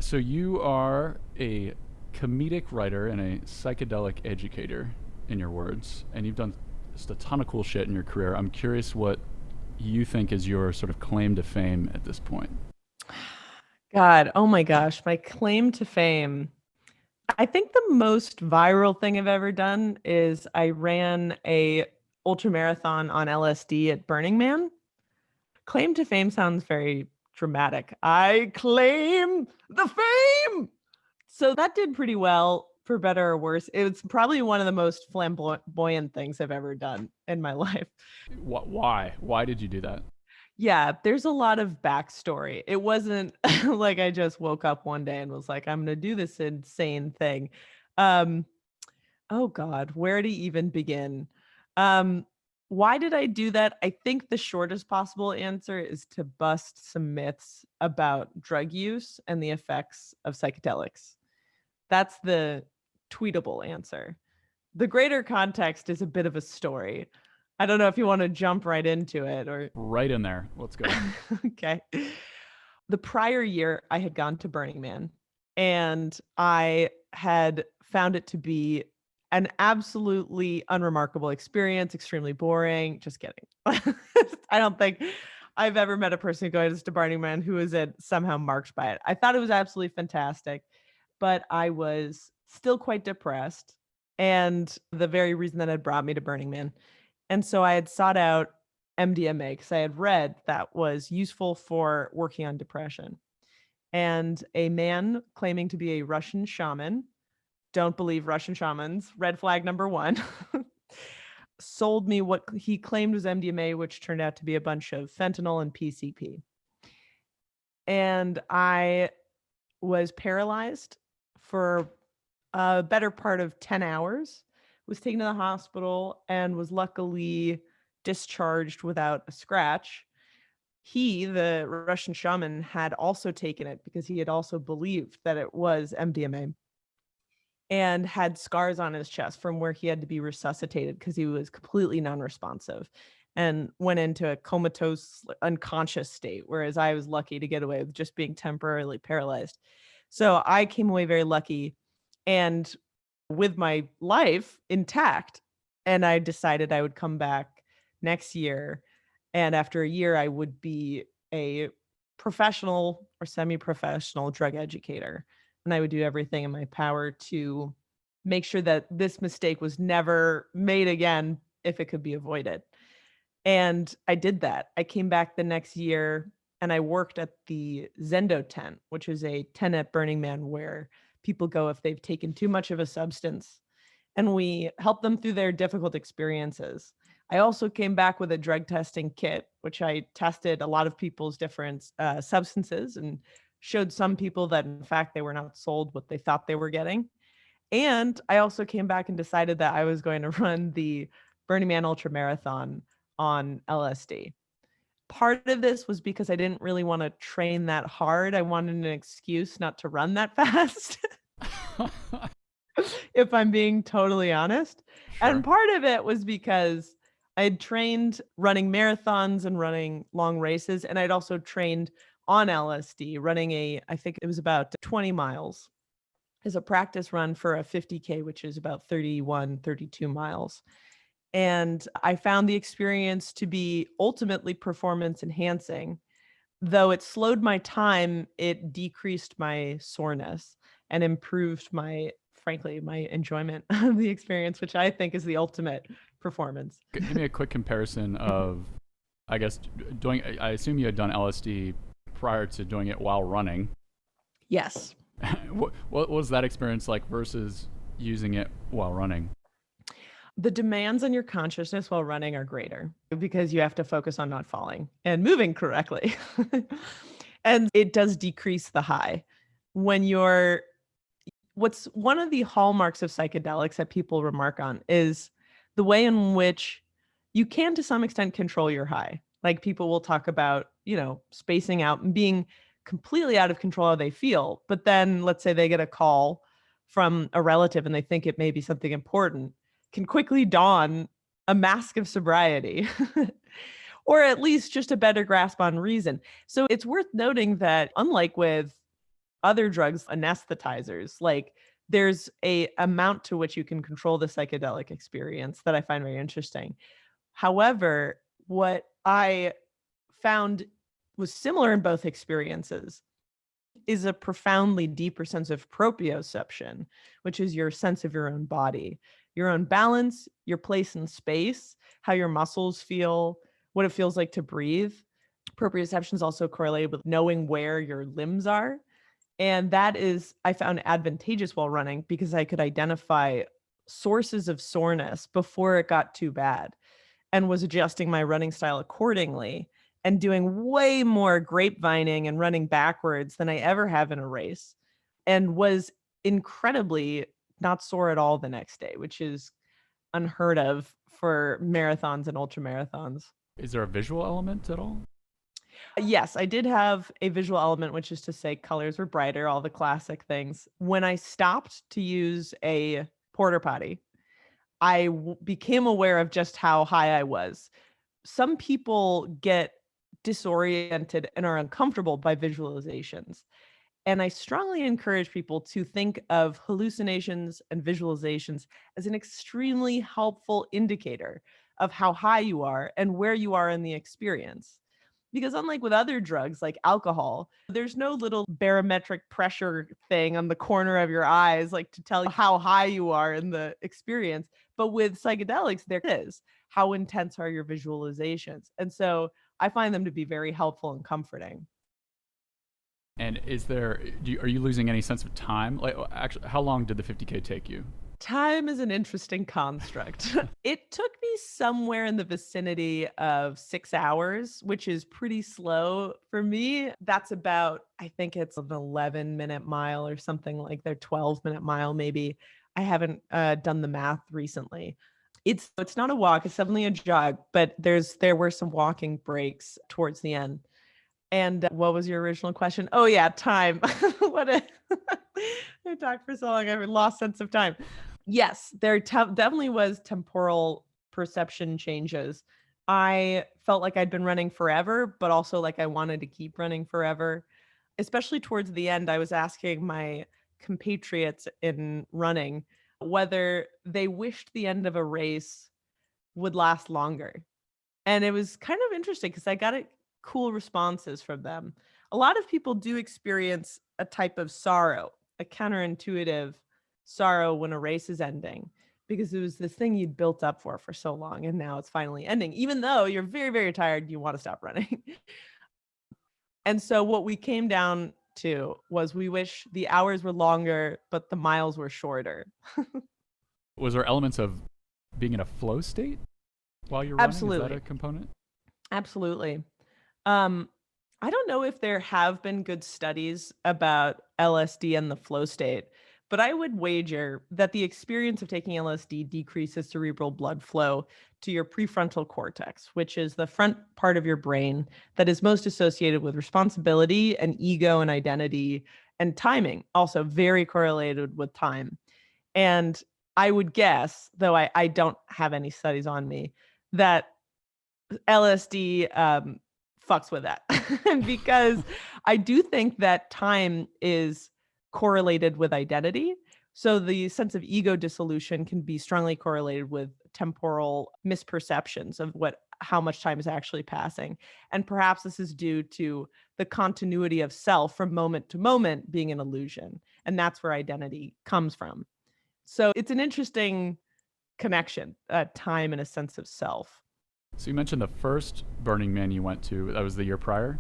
So you are a comedic writer and a psychedelic educator, in your words, and you've done just a ton of cool shit in your career. I'm curious what you think is your sort of claim to fame at this point. God, oh my gosh, my claim to fame. I think the most viral thing I've ever done is I ran a ultra marathon on LSD at Burning Man. Claim to fame sounds very dramatic. I claim the fame. So that did pretty well for better or worse. It's probably one of the most flamboyant things I've ever done in my life. Why? Why did you do that? Yeah, there's a lot of backstory. It wasn't like I just woke up one day and was like, I'm going to do this insane thing. Um, oh God, where to even begin? Um, why did I do that? I think the shortest possible answer is to bust some myths about drug use and the effects of psychedelics. That's the tweetable answer. The greater context is a bit of a story. I don't know if you want to jump right into it or. Right in there. Let's go. Okay. The prior year, I had gone to Burning Man and I had found it to be an absolutely unremarkable experience, extremely boring. Just kidding. I don't think I've ever met a person who goes to Burning Man who isn't somehow marked by it. I thought it was absolutely fantastic, but I was still quite depressed. And the very reason that had brought me to Burning Man. And so I had sought out MDMA because I had read that was useful for working on depression. And a man claiming to be a Russian shaman, don't believe Russian shamans, red flag number one, sold me what he claimed was MDMA, which turned out to be a bunch of fentanyl and PCP. And I was paralyzed for a better part of 10 hours, was taken to the hospital, and was luckily discharged without a scratch. He, the Russian shaman, had also taken it because he had also believed that it was MDMA and had scars on his chest from where he had to be resuscitated because he was completely non-responsive and went into a comatose, unconscious state, whereas I was lucky to get away with just being temporarily paralyzed. So I came away very lucky and with my life intact. And I decided I would come back next year. And after a year, I would be a professional or semi-professional drug educator. And I would do everything in my power to make sure that this mistake was never made again if it could be avoided. And I did that. I came back the next year and I worked at the Zendo tent, which is a tent at Burning Man where people go if they've taken too much of a substance. And we help them through their difficult experiences. I also came back with a drug testing kit, which I tested a lot of people's different substances and showed some people that, in fact, they were not sold what they thought they were getting. And I also came back and decided that I was going to run the Burning Man Ultra Marathon on LSD. Part of this was because I didn't really want to train that hard. I wanted an excuse not to run that fast, if I'm being totally honest. And Sure. part of it was because I had trained running marathons and running long races. And I'd also trained on LSD running I think it was about 20 miles as a practice run for a 50K, which is about 31, 32 miles. And I found the experience to be ultimately performance enhancing. Though it slowed my time, it decreased my soreness and improved frankly, my enjoyment of the experience, which I think is the ultimate performance. Give me a quick comparison of, I guess, doing. I assume you had done LSD prior to doing it while running. Yes. What was that experience like versus using it while running? The demands on your consciousness while running are greater because you have to focus on not falling and moving correctly. And it does decrease the high. When you're What's one of the hallmarks of psychedelics that people remark on is the way in which you can to some extent control your high. Like people will talk about, spacing out and being completely out of control how they feel. But then let's say they get a call from a relative and they think it may be something important, can quickly don a mask of sobriety. Or at least just a better grasp on reason. So it's worth noting that unlike with other drugs, anesthetizers, like there's a amount to which you can control the psychedelic experience that I find very interesting. However, what I found was similar in both experiences is a profoundly deeper sense of proprioception, which is your sense of your own body, your own balance, your place in space, how your muscles feel, what it feels like to breathe. Proprioception is also correlated with knowing where your limbs are. And that is, I found advantageous while running because I could identify sources of soreness before it got too bad and was adjusting my running style accordingly and doing way more grapevining and running backwards than I ever have in a race, and was incredibly not sore at all the next day, which is unheard of for marathons and ultra marathons. Is there a visual element at all? Yes, I did have a visual element, which is to say colors were brighter, all the classic things. When I stopped to use a porta potty, became aware of just how high I was. Some people get disoriented and are uncomfortable by visualizations. And I strongly encourage people to think of hallucinations and visualizations as an extremely helpful indicator of how high you are and where you are in the experience. Because unlike with other drugs like alcohol, there's no little barometric pressure thing on the corner of your eyes, like to tell you how high you are in the experience. But with psychedelics, there is. How intense are your visualizations? And so I find them to be very helpful and comforting. And are you losing any sense of time? Like, actually, how long did the 50K take you? Time is an interesting construct. It took me somewhere in the vicinity of 6 hours, which is pretty slow for me. That's about, I think it's an 11-minute mile or something like their 12-minute mile, maybe. I haven't done the math recently. It's not a walk, it's definitely a jog, but there were some walking breaks towards the end. And what was your original question? Oh yeah, time. What a I talked for so long, I've lost sense of time. Yes, there definitely was temporal perception changes. I felt like I'd been running forever, but also like I wanted to keep running forever. Especially towards the end, I was asking my compatriots in running whether they wished the end of a race would last longer. And it was kind of interesting because I got cool responses from them. A lot of people do experience a type of sorrow, a counterintuitive sorrow when a race is ending, because it was this thing you'd built up for so long, and now it's finally ending, even though you're very, very tired, you want to stop running. And so what we came down to was we wish the hours were longer, but the miles were shorter. Was there elements of being in a flow state while you're running? Is that Absolutely. a component? Absolutely. I don't know if there have been good studies about LSD and the flow state, but I would wager that the experience of taking LSD decreases cerebral blood flow to your prefrontal cortex, which is the front part of your brain that is most associated with responsibility and ego and identity and timing, also very correlated with time. And I would guess, though I don't have any studies on me, that LSD fucks with that because I do think that time is correlated with identity. So the sense of ego dissolution can be strongly correlated with temporal misperceptions of how much time is actually passing. And perhaps this is due to the continuity of self from moment to moment being an illusion. And that's where identity comes from. So it's an interesting connection, time and a sense of self. So you mentioned the first Burning Man you went to. That was the year prior.